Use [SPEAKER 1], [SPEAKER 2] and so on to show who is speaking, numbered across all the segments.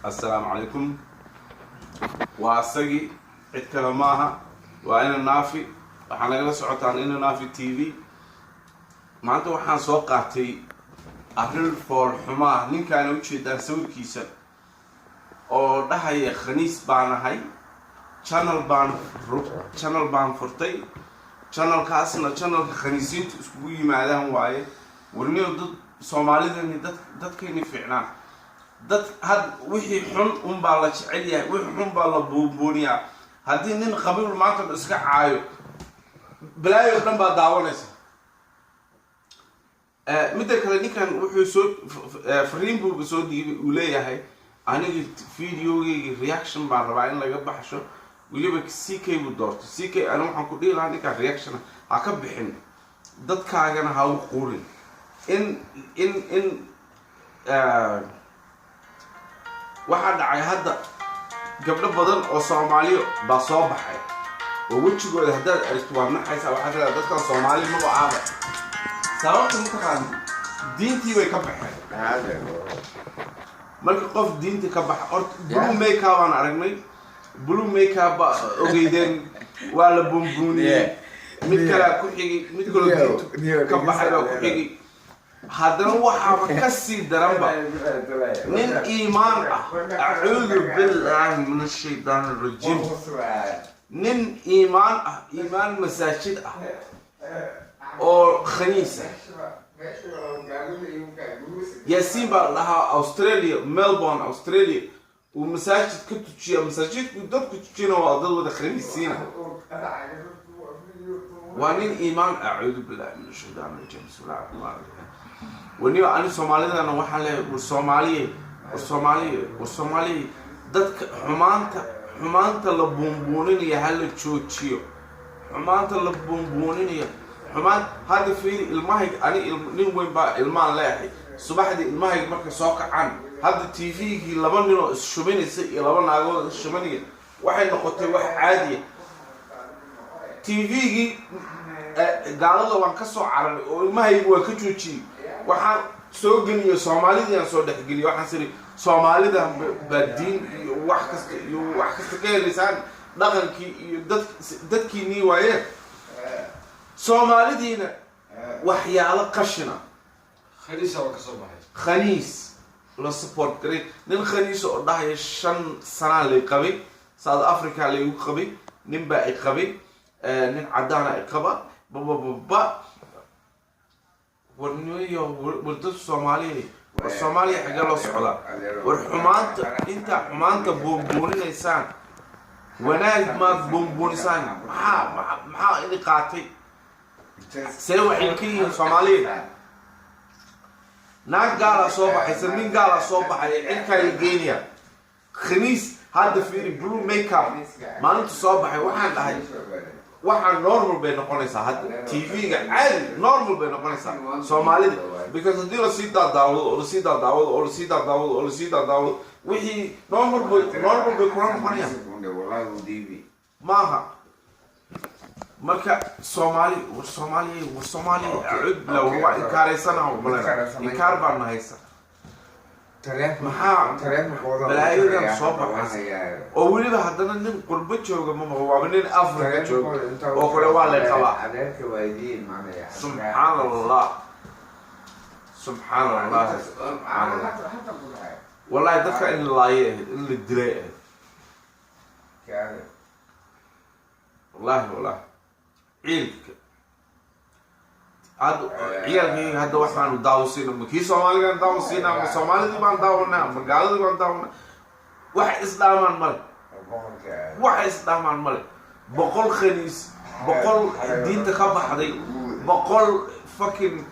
[SPEAKER 1] السلام عليكم واسقي عد كلامها وأنا نافي وحنا جلس عطان إنه نافي تي في ما أنتوا وحنا سوقاتي أهل فور حما نين كانوا يشيدان سوي كيسة أو ده هي خنيس بانا هاي channel بان فرتي channel كاسنا channel خنيسين تسوي معهم واي ورنيو ضد سومالي ضد كيني فعنا dad had wixii xun un baa la jecel yahay wixii xun baa la buubuuniyaa haddii nin qabiil maanta iska caayo balaayo dhan baa daawanaysa midda kale ninkan wuxuu soo fariin buu soo dhiibay uu leeyahay aniga videogayga reaction baan rabaa in laga baxsho weliba CK buu doortay CK aniga waxaan ku dhihi lahaa ninkan reaction ha ka bixin dadkaagana ha u quurin in waxaa dhacay hadda gabdho badan oo Soomaaliyo baa soo baxay oo wajigooda haddaad aragto waa naxaysa waxaa tirada dadka Soomaali ma aaba sababta mutaqaan diintii way ka baxeen marka qof diintii ka baxa horta blue makeup aan aragnay blue makeup ogeydeen waa la buunbuuniyay mid kale ku xigay mid kale ka baxay ku xigay هذا هو حركسي دربا من إيمان أعوذ بالله من الشيطان الرجيم من إيمان مساجد أو خنيسة يسيبا لها أستراليا ملبورن أستراليا ومساجد كتوشيا مساجد كدوب كتوشينا وأضل خنيسين ومن إيمان أعوذ بالله من الشيطان الرجيم بسم الله الرحمن الرحيم ونيو أنا Soomaali أنا وحنا والصومالي دتك حمانت لبونبونين يهل تشوتشيو حمانت لبونبونين يه حمان هذا في الماهي أنا نوين با المان لاحي صباح دي الماهي مركز ساق عن هذا تي في لبن منه الشمني سي لبن عقول الشمني واحد نقطة واحد عادي تي في قالوا له وانكسر عربي والماهي هو كتشوتشي waxaan soo geliyo Soomaalida soo dhaxgeliyo waxaan siri Soomaalida badin wax kasta ka helaysan dhaqankii iyo dadkiini waaye Soomaalidiina waxyaalo qashina
[SPEAKER 2] khaniis oo ka soo baxay
[SPEAKER 1] khaniis la support garay nin khaniis oo dhahay 5 sano la qabay South Africa la qabay nin baa ay qabay nin cadaan ay qaba baba ورنيو ورد الصومالي والصومالي حاجة لو صعدة والحمانت أنت حمانت بومبوني إنسان ونال ما بومبوني إنسان محا إني قاتي سوى حكي صومالي ناك قال صوبح يسمين قال صوبح عندك الجينيا خميس هذا في بلو ميك اب ما أنت صوبح واحد هاي waxaan normal bay noqonaysaa hadda TV-ga caadi normal bay noqonaysaa Soomaalida because hadii la sii daawado wixii normal bay ku noqonayaan maaha marka Soomaali cud law waa inkaaraysanaa inkaar baan nahaysa balaayadan soo baxay oo weliba haddana nin qurbo jooga ma waa nin Afrika jooga oo kale waa la qabaa subhanallah wallahi dadka in la dilay wallahi ciilka عيالي هذا واحد من داوسين مكي سومالي كان داوسين أما سومالي دي بان داونا مقالة دي بان داونا واحد إسلام عن ملك واحد إسلام عن ملك بقول خنيس بقول دين تخبى حدي بقول فكين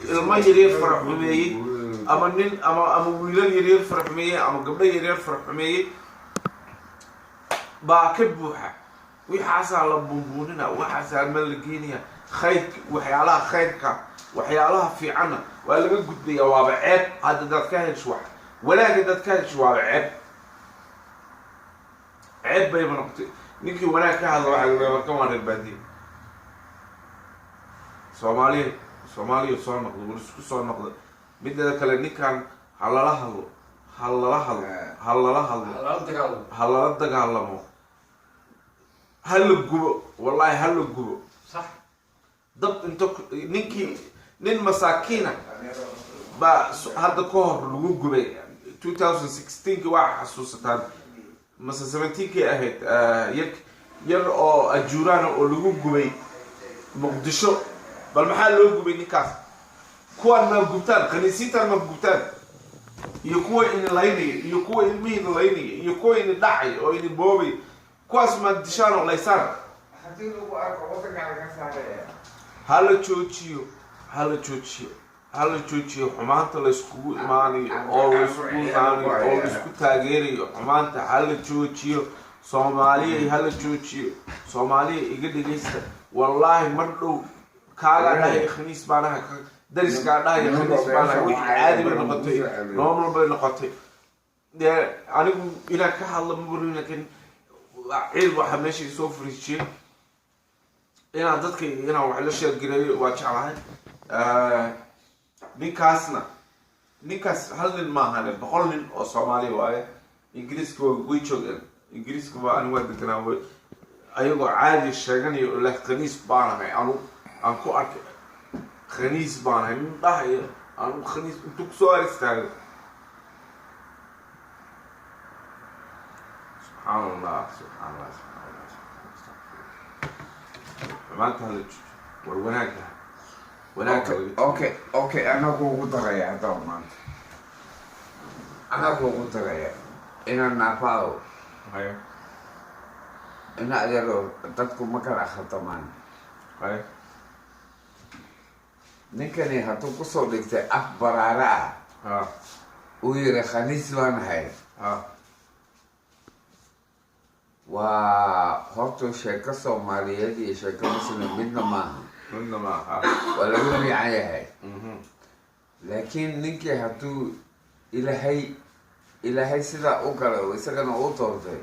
[SPEAKER 1] الماء يرير فرح بمية أما ويلان يرير فرح بمية أما قبل يرير فرح بمية باكبوها ويحاسا على بونبوننا ويحاسا على الملكينيا خير وحيالها خيرك وحيالها في عنا ولا قد لي وابع عيب هذا ده كاهل شوح ولا قد كاهل شوح عيب بي بنقطة نيجي ولا كاهل واحد كمان البديل Soomaali soo noqdo ورسكو soo noqdo mid kale ninkan halalaha halala hadlo halala hadlo
[SPEAKER 2] Halal dagaal.
[SPEAKER 1] halala dagaalamo hala gubo wallahi hala gubo
[SPEAKER 2] Sax.
[SPEAKER 1] dad inta ninkii nin masaakiina ba hadda ka hor lagu gubay 2016 waa xasuusataan mase 17 ahayd yar oo ajuurana oo lagu gubay muqdisho bal maxaa loo gubay ninkaas kuwan ma gubtaan qaniisiintan ma gubtaan iyo kuwa in laynaya iyo kuwa ilmihiina laynaya iyo kuwa in dhacay oo in boobay kuwaas ma dishaan oo laysaan
[SPEAKER 3] haddii lagu arko waddanka laga saaraya
[SPEAKER 1] hala joojiyo hala joojiyo hala joojiyo xumaanta la iskugu imaanayo oo la isku imaanayo oo la isku taageerayo xumaanta hala joojiyo soomaaliya hala joojiyo soomaaliya iga dhegaysta wallaahi mar dhow kaagaa dhahaya khaniis baanaha dariskaa dhahaya khaniis baanaha wixii caadi bay noqotay normal bay noqotay dee anigu inaan ka hadla ma barin laakiin ciil waxaa meesha isoo fariijiyey inaan dadka inaan wax la sheergareeyo waa jeclahay ninkaas hal nin maahan 100 nin oo soomaaliya waaye ingiriiska way joogeen ingiriiska waa anigu waa deganaa way ayagoo caadi sheeganayo oo leh khaniis baanahay aan ku arkay khaniis baanahay nin dhahayo anu khaniis intuu kusoo aristaagay subxaan allah subxaan allah maanta hala joojo war wanaagga
[SPEAKER 3] okay anagu ugu daraya haddaba maanta anagu ugu daraya inaan naafaado ina adeero dadku ma kala khaldamaan ninkani hadduu kusoo dhigtay af baraara ah uu yiri khaniis baanahay waa horta sheeko soomaaliyeed iyo sheeko muslim midna maaha waa lagu fiican yahay laakiin ninkii hadduu ilaahay sidaa u galo isagana u doortay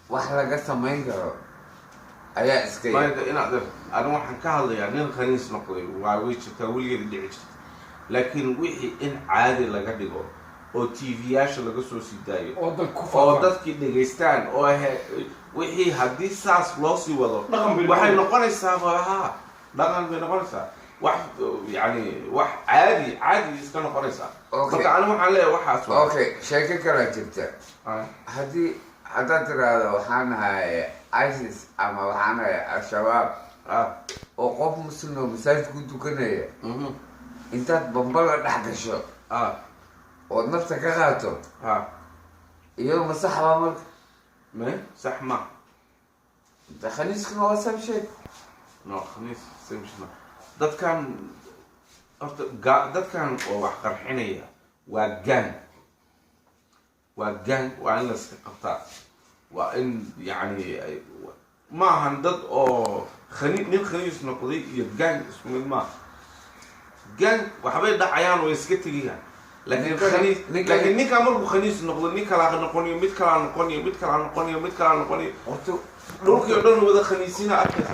[SPEAKER 3] wax laga samayn karo ayaa iska
[SPEAKER 1] inaad anigu waxaan ka hadlayaa nin khaniis noqday waa way jirtaa weligeeda dhici jirta laakiin wixii in caadi laga dhigo oo tv-yaasha laga soo sii daayo oo dadkii dhegaystaan oo wixii haddii saas loo sii wado waxay noqonaysaa ha dhaqan bay noqonaysaa wax yani wax caadi iska noqonaysaa marka anigu waxaan leeyahay waxaas
[SPEAKER 3] okay sheeko kalaa jirta haddaad tiraahdo waxaan ahay isis ama waxaan ahay al-shabaab oo qof muslim oo masaajid ku tukanaya intaad bambala dhex gasho ood nafta ka qaato iyado ma sax baa marka
[SPEAKER 1] sax ma
[SPEAKER 3] khaniiskana waa samsheeg
[SPEAKER 1] khaniis samshma dadkan horta dadkan oo wax qarxinaya waa gang waa in laska qabtaa waa in yani maahan dad oo nin khaniis noqday iyo gang isku mid maaha gang waxbay dhacayaan way iska tegayaan laakiin ninkaa markuu khaniis noqdo nin kalaa noqonayo mid kalaa noqonayo mid kalaa noqonayo mid kalaa noqonayo horta dhulkii o dhan wada khaniisiina arkaysa